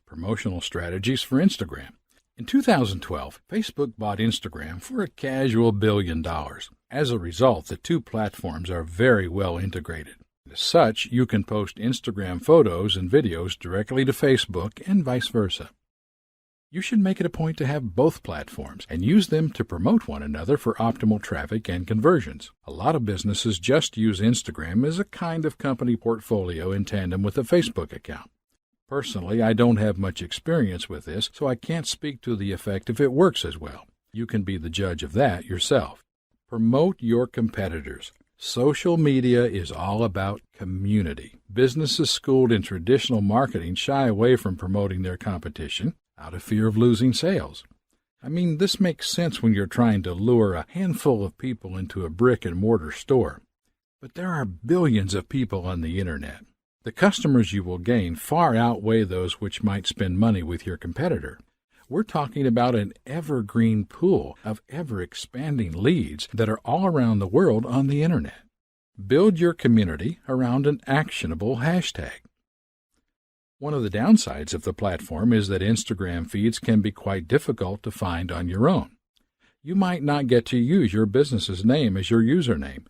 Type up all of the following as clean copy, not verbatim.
Promotional strategies for Instagram. In 2012, Facebook bought Instagram for a casual $1 billion. As a result, the two platforms are very well integrated. As such, you can post Instagram photos and videos directly to Facebook and vice versa. You should make it a point to have both platforms and use them to promote one another for optimal traffic and conversions. A lot of businesses just use Instagram as a kind of company portfolio in tandem with a Facebook account. Personally, I don't have much experience with this, so I can't speak to the effect if it works as well. You can be the judge of that yourself. Promote your competitors. Social media is all about community. Businesses schooled in traditional marketing shy away from promoting their competition out of fear of losing sales. I mean, this makes sense when you're trying to lure a handful of people into a brick-and-mortar store. But there are billions of people on the Internet. The customers you will gain far outweigh those which might spend money with your competitor. We're talking about an evergreen pool of ever-expanding leads that are all around the world on the Internet. Build your community around an actionable hashtag. One of the downsides of the platform is that Instagram feeds can be quite difficult to find on your own. You might not get to use your business's name as your username,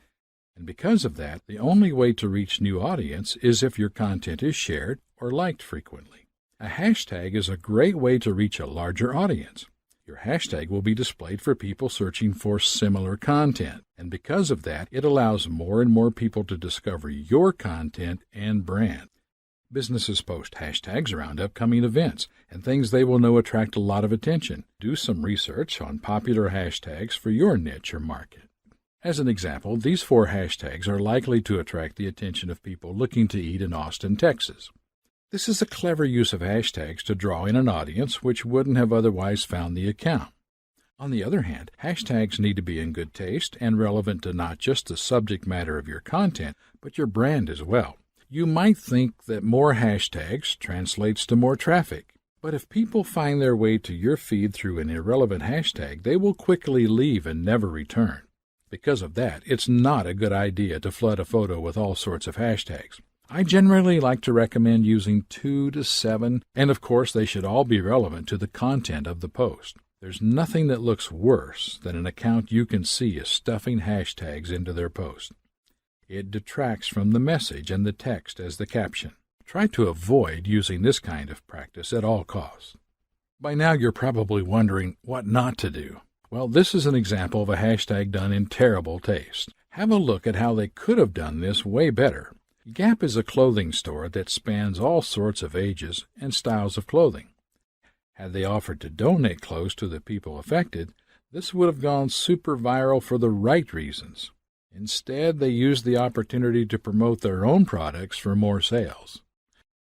and because of that, the only way to reach new audience is if your content is shared or liked frequently. A hashtag is a great way to reach a larger audience. Your hashtag will be displayed for people searching for similar content, and because of that, it allows more and more people to discover your content and brand. Businesses post hashtags around upcoming events and things they will know attract a lot of attention. Do some research on popular hashtags for your niche or market. As an example, these 4 hashtags are likely to attract the attention of people looking to eat in Austin, Texas. This is a clever use of hashtags to draw in an audience which wouldn't have otherwise found the account. On the other hand, hashtags need to be in good taste and relevant to not just the subject matter of your content, but your brand as well. You might think that more hashtags translates to more traffic, but if people find their way to your feed through an irrelevant hashtag, they will quickly leave and never return. Because of that, it's not a good idea to flood a photo with all sorts of hashtags. I generally like to recommend using 2 to 7, and of course they should all be relevant to the content of the post. There's nothing that looks worse than an account you can see is stuffing hashtags into their post. It detracts from the message and the text as the caption. Try to avoid using this kind of practice at all costs. By now you're probably wondering what not to do. Well, this is an example of a hashtag done in terrible taste. Have a look at how they could have done this way better. Gap is a clothing store that spans all sorts of ages and styles of clothing. Had they offered to donate clothes to the people affected, this would have gone super viral for the right reasons. Instead, they used the opportunity to promote their own products for more sales.